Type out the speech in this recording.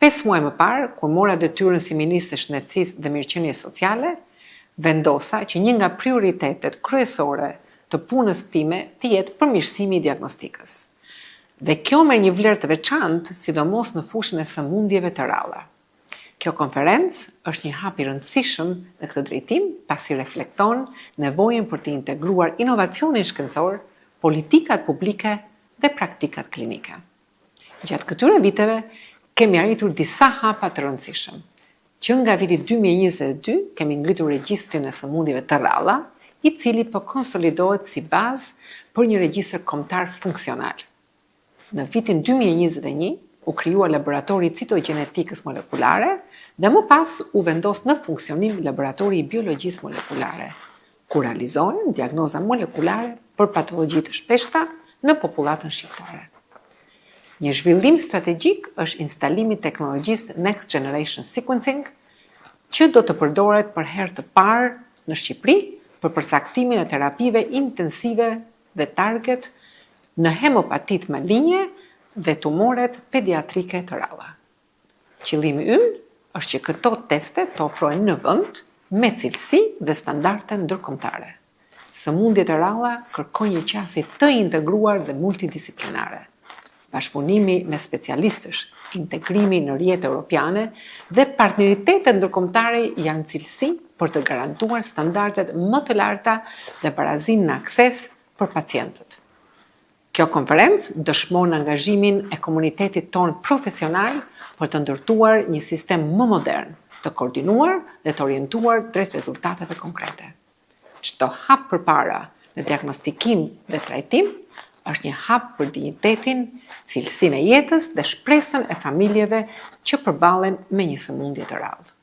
5 muaj më parë, kur mora detyrën si ministre shëndetësisë dhe mirëqenies sociale, vendosa që një nga prioritetet kryesore të punës time të jetë përmirësimi i diagnostikës. Dhe kjo merr një vlerë të veçantë, sidomos në fushën e sëmundjeve të rralla. Kjo konferencë është një hap i rëndësishëm në këtë drejtim, pasi reflekton nevojën për të integruar inovacionin shkencor, politikat publike dhe praktikat klinike. Gjatë këtyre viteve kemi arritur disa hapa të rëndësishëm. Që nga viti 2022 kemi ngritur regjistrin e sëmundjeve të rralla, i cili po konsolidohet si bazë për një regjistër kombëtar funksional. Në vitin 2021 u krijua laboratori i citogjenetikës molekulare dhe më pas u vendos në funksionim laboratori i biologjisë molekulare, ku realizohen diagnoza molekulare për patologji të shpeshta në popullatën shqiptare. Një zhvillim strategjik është instalimi i teknologjisë Next Generation Sequencing, që do të përdoret për herë të parë në Shqipëri për përcaktimin e terapive intensive dhe target në hemopatit malinje dhe tumoret pediatrike të rralla. Qëllimi ynë është që këto teste të ofrohen në vend me cilësi dhe standarde ndërkombëtare. Sëmundjet e rralla kërkojnë një qasje të integruar dhe multidisiplinare. Bashkëpunimi me specialistësh, integrimi në rrjetet europiane dhe partneritetet ndërkombëtare janë cilësi për të garantuar standardet më të larta dhe barazinë në akses për pacientët. Kjo konferencë dëshmon angazhimin e komunitetit ton profesional për të ndërtuar një sistem më modern, të koordinuar dhe të orientuar drejt rezultateve konkrete. Çdo hap përpara në diagnostikim dhe trajtim është një hap për dinjitetin, cilësinë e jetës dhe shpresën e familjeve që përballen me një sëmundje të rrallë.